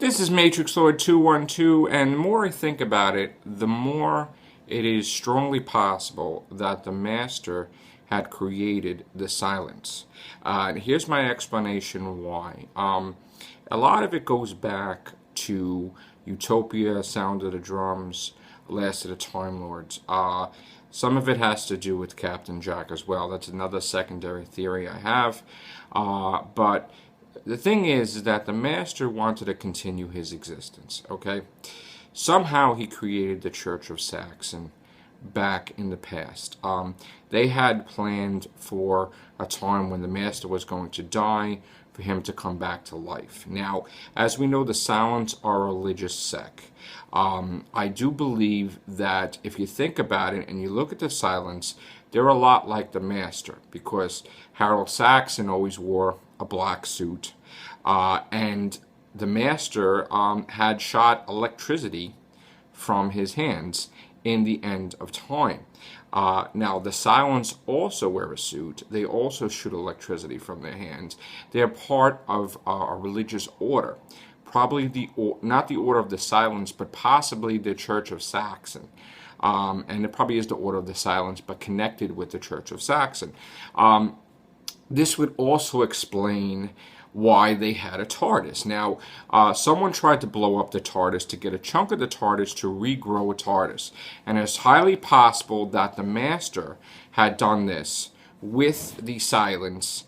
This is Matrixlord 212, and the more I think about it, the more it is strongly possible that the Master had created the silence. And here's my explanation why. A lot of it goes back to Utopia, Sound of the Drums, Last of the Time Lords. Some of it has to do with Captain Jack as well. That's another secondary theory I have. But the thing is that the Master wanted to continue his existence, okay? Somehow he created the Church of Saxon back in the past. They had planned for a time when the Master was going to die for him to come back to life. Now, as we know, the Silents are a religious sect. I do believe that if you think about it and you look at the Silents, they're a lot like the Master, because Harold Saxon always wore a black suit, and the Master had shot electricity from his hands in the end of time. Now, the Silents also wear a suit. They also shoot electricity from their hands. They're part of a religious order. Probably not the Order of the Silents, but possibly the Church of Saxon. And it probably is the Order of the Silents, but connected with the Church of Saxon. This would also explain why they had a TARDIS. Now, someone tried to blow up the TARDIS to get a chunk of the TARDIS to regrow a TARDIS. And it's highly possible that the Master had done this with the Silents,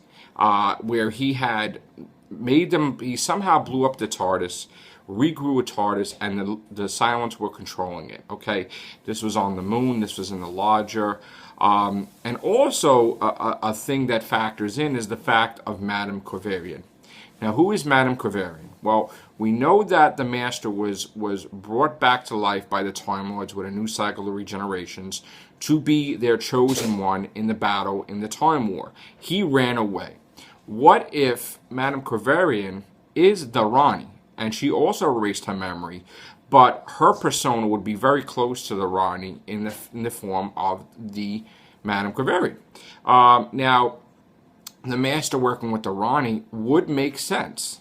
where he had made them, he somehow blew up the TARDIS, regrew a TARDIS, and the Silents were controlling it. Okay, this was on the moon, this was in the lodger. And also a thing that factors in is the fact of Madame Quaverian. Now, who is Madame Quaverian? Well, we know that the Master was brought back to life by the Time Lords with a new cycle of regenerations to be their chosen one in the battle in the Time War. He ran away. What if Madame Quaverian is the Rani, and she also erased her memory, but her persona would be very close to the Rani in the form of the Madame Quaverian? Now, the Master working with the Rani would make sense,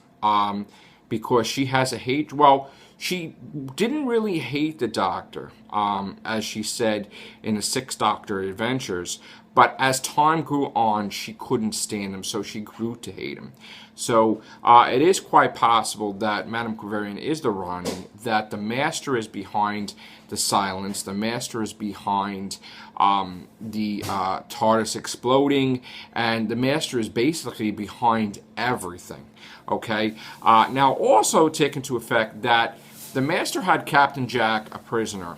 because she has a hate. Well, she didn't really hate the Doctor, as she said in the Sixth Doctor Adventures, but as time grew on, she couldn't stand him, so she grew to hate him. So it is quite possible that Madame Quaverian is the Rani, that the Master is behind the Silence, the Master is behind the TARDIS exploding, and the Master is basically behind everything. Okay? Now, also take into effect that the Master had Captain Jack a prisoner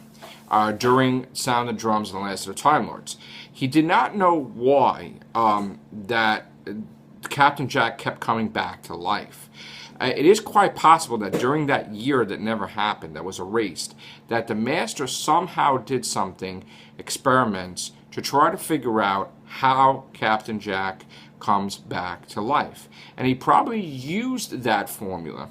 during Sound of the Drums and the Last of the Time Lords. He did not know why that Captain Jack kept coming back to life. It is quite possible that during that year that never happened, that was erased, that the Master somehow did something, experiments, to try to figure out how Captain Jack comes back to life. And he probably used that formula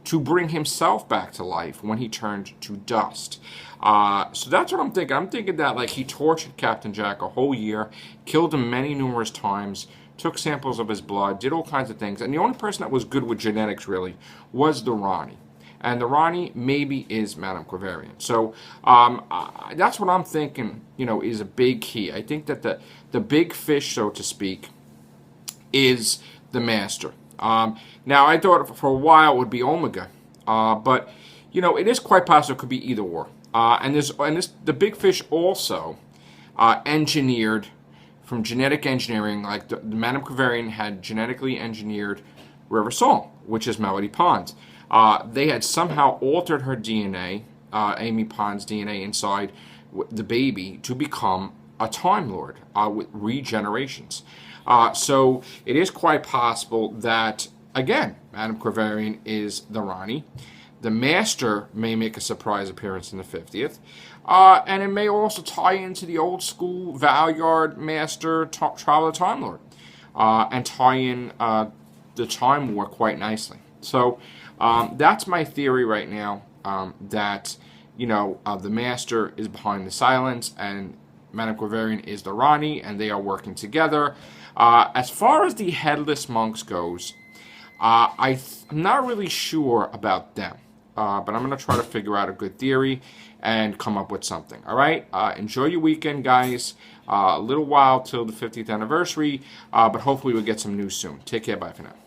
to bring himself back to life when he turned to dust. So that's what I'm thinking. I'm thinking that like he tortured Captain Jack a whole year, killed him numerous times, took samples of his blood, did all kinds of things, and the only person that was good with genetics really was the Rani. And the Rani maybe is Madame Quaverian. So that's what I'm thinking, is a big key. I think that the big fish, so to speak, is the Master. Now, I thought for a while it would be Omega, but it is quite possible it could be either or. And the big fish also engineered from genetic engineering, like the Madame Quaverian had genetically engineered River Song, which is Melody Pond. They had somehow altered her DNA, Amy Pond's DNA inside the baby, to become a Time Lord with regenerations. So it is quite possible that, again, Madame Quaverian is the Rani. The Master may make a surprise appearance in the 50th. And it may also tie into the old school Valyard Master Trial of the Time Lord. And tie in the Time War quite nicely. So that's my theory right now, that, the Master is behind the Silence and Madame Quaverian is the Rani, and they are working together. As far as the Headless Monks goes, I'm not really sure about them, but I'm going to try to figure out a good theory and come up with something. All right? Enjoy your weekend, guys. A little while till the 50th anniversary, but hopefully we'll get some news soon. Take care. Bye for now.